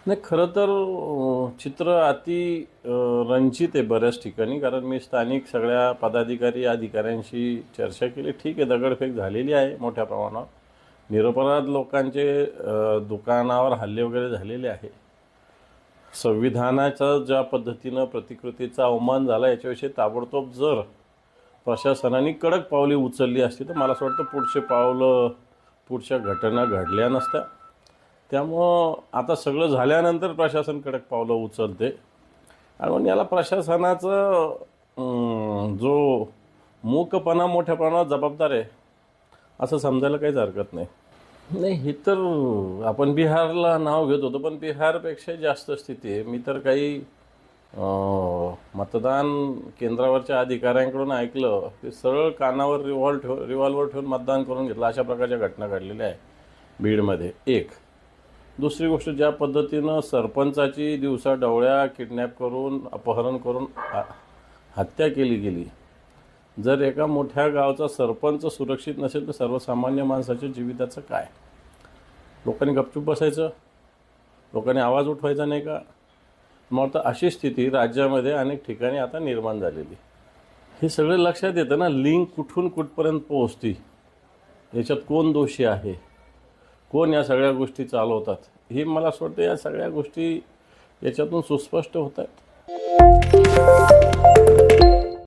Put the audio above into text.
नाही, खरं तर चित्र रंजित आहे बऱ्याच ठिकाणी. कारण मी स्थानिक सगळ्या पदाधिकारी, अधिकाऱ्यांशी चर्चा केली. ठीक आहे, दगडफेक झालेली आहे मोठ्या प्रमाणावर. निरपराध लोकांचे दुकानावर हल्ले वगैरे झालेले आहे. संविधानाचा ज्या पद्धतीनं प्रतिकृतीचा अवमान झाला याच्याविषयी ताबडतोब जर प्रशासनाने कडक पावले उचलली असती तर मला असं वाटतं पुढच्या घटना घडल्या नसत्या. त्यामुळं आता सगळं झाल्यानंतर प्रशासन कडक पावलं उचलते आणि म्हणून याला प्रशासनाचं जो मूकपणा मोठ्या प्रमाणात जबाबदार आहे असं समजायला काहीच हरकत नाही. नाही, हे तर आपण बिहारला नाव घेत होतो, पण बिहारपेक्षा जास्त स्थिती आहे. मी तर काही मतदान केंद्रावरच्या अधिकाऱ्यांकडून ऐकलं की सरळ कानावर रिव्हॉल्वर ठेवून मतदान करून घेतलं. अशा प्रकारच्या घटना घडलेल्या आहे बीडमध्ये. एक दुसरी गोष्ट, ज्या पद्धतीनं सरपंचाची दिवसा डवळ्या किडनॅप करून अपहरण करून हत्या केली गेली. जर एका मोठ्या गावचा सरपंच सुरक्षित नसेल तर सर्वसामान्य माणसाच्या जीविताचं काय? लोकांनी गपचूप बसायचं? लोकांनी आवाज उठवायचा नाही का? मग तर अशी स्थिती राज्यामध्ये अनेक ठिकाणी आता निर्माण झालेली. हे सगळं लक्षात येतं ना, लिंक कुठून कुठपर्यंत पोहोचती, याच्यात कोण दोषी आहे, कोण या सगळ्या गोष्टी चालवतात, हे मला असं वाटतं या सगळ्या गोष्टी याच्यातून सुस्पष्ट होत आहेत.